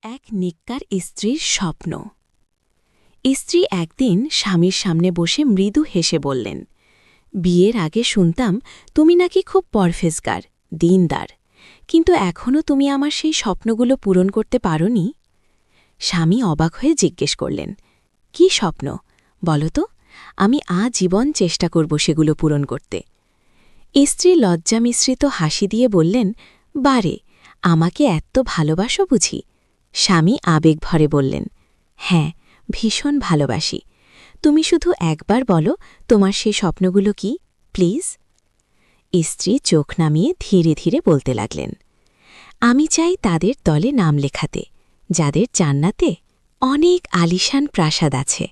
এক নিক্কার স্ত্রীর স্বপ্ন। স্ত্রী একদিন স্বামীর সামনে বসে মৃদু হেসে বললেন, বিয়ের আগে শুনতাম তুমি নাকি খুব পরহেজগার, দিনদার, কিন্তু এখনও তুমি আমার সেই স্বপ্নগুলো পূরণ করতে পারোনি। স্বামী অবাক হয়ে জিজ্ঞেস করলেন, কি স্বপ্ন বলো তো, আমি আজীবন চেষ্টা করব সেগুলো পূরণ করতে। স্ত্রী লজ্জা মিশ্রিত হাসি দিয়ে বললেন, বারে, আমাকে এত ভালোবাসো বুঝি? স্বামী আবেগ ভরে বললেন, হ্যাঁ, ভীষণ ভালোবাসি। তুমি শুধু একবার বলো তোমার সেই স্বপ্নগুলো কি, প্লিজ। স্ত্রী চোখ নামিয়ে ধীরে ধীরে বলতে লাগলেন, আমি চাই তাদের দলে নাম লেখাতে, যাদের জান্নাতে অনেক আলিশান প্রাসাদ আছে,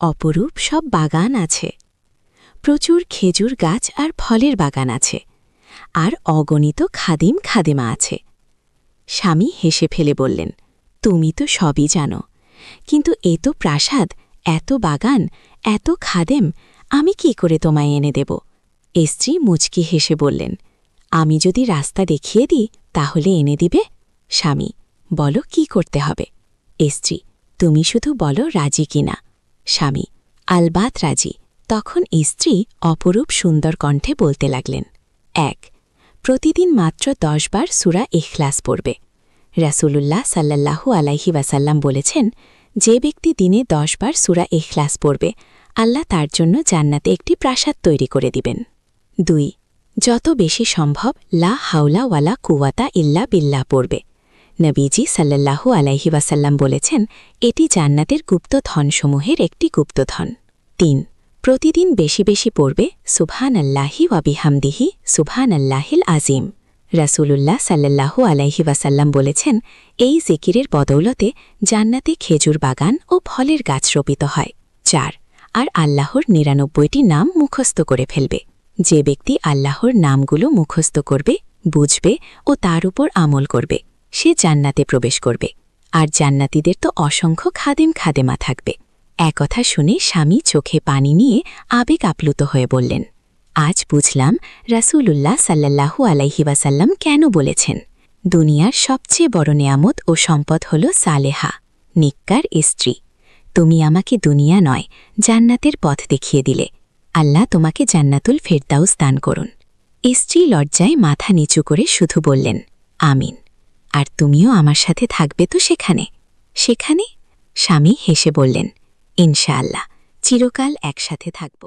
অপরূপ সব বাগান আছে, প্রচুর খেজুর গাছ আর ফলের বাগান আছে, আর অগণিত খাদিম খাদেমা আছে। স্বামী হেসে ফেলে বললেন, তুমি তো সবই জানো, কিন্তু এত প্রাসাদ, এত বাগান, এত খাদেম আমি কি করে তোমায় এনে দেব? স্ত্রী মুচকি হেসে বললেন, আমি যদি রাস্তা দেখিয়ে দিই তাহলে এনে দিবে? স্বামী, বলো কি করতে হবে? স্ত্রী, তুমি শুধু বলো রাজি কিনা। স্বামী, আলবাত রাজি। তখন স্ত্রী অপরূপ সুন্দর কণ্ঠে বলতে লাগলেন, ১. প্রতিদিন মাত্র ১০ বার সূরা ইখলাস পড়বে। রাসূলুল্লাহ সাল্লাল্লাহু আলাইহি ওয়াসাল্লাম বলেছেন, যে ব্যক্তি দিনে ১০ বার সূরা ইখলাস পড়বে, আল্লাহ তার জন্য জান্নাতে একটি প্রাসাদ তৈরি করে দিবেন। ২. যত বেশি সম্ভব লা হাওলা ওয়ালা কুওয়াতা ইল্লা বিল্লাহ পড়বে। নবীজি সাল্লাল্লাহু আলাইহি ওয়াসাল্লাম বলেছেন, এটি জান্নাতের গুপ্তধনসমূহের একটি গুপ্তধন। ৩. প্রতিদিন বেশি বেশি পড়বে সুবহানাল্লাহি ওয়া বিহামদিহি সুবহানাল্লাহিল আজিম। রাসূলুল্লাহ সাল্লাল্লাহু আলাইহি ওয়াসাল্লাম বলেছেন, এই জিকিরের বদৌলতে জান্নাতে খেজুর বাগান ও ফলের গাছ রোপিত হয়। ৪. আর আল্লাহর ৯৯টি নাম মুখস্থ করে ফেলবে। যে ব্যক্তি আল্লাহর নামগুলো মুখস্থ করবে, বুঝবে ও তার উপর আমল করবে, সে জান্নাতে প্রবেশ করবে। আর জান্নাতীদের তো অসংখ্য খাদেম খাদেমা থাকবে। একথা শুনে স্বামী চোখে পানি নিয়ে আবেগ আপ্লুত হয়ে বললেন, আজ বুঝলাম রাসূলুল্লাহ সাল্লাল্লাহু আলাইহি ওয়াসাল্লাম কেন বলেছেন, দুনিয়ার সবচেয়ে বড় নেয়ামত ও সম্পদ হল সালেহা, নিক্কার স্ত্রী। তুমি আমাকে দুনিয়া নয়, জান্নাতের পথ দেখিয়ে দিলে। আল্লাহ তোমাকে জান্নাতুল ফেরদাউস দান করুন। স্ত্রী লজ্জায় মাথা নিচু করে শুধু বললেন, আমিন। আর তুমিও আমার সাথে থাকবে তো সেখানে? সেখানে? স্বামী হেসে বললেন, ইনশাআল্লাহ, চিরকাল একসাথে থাকব।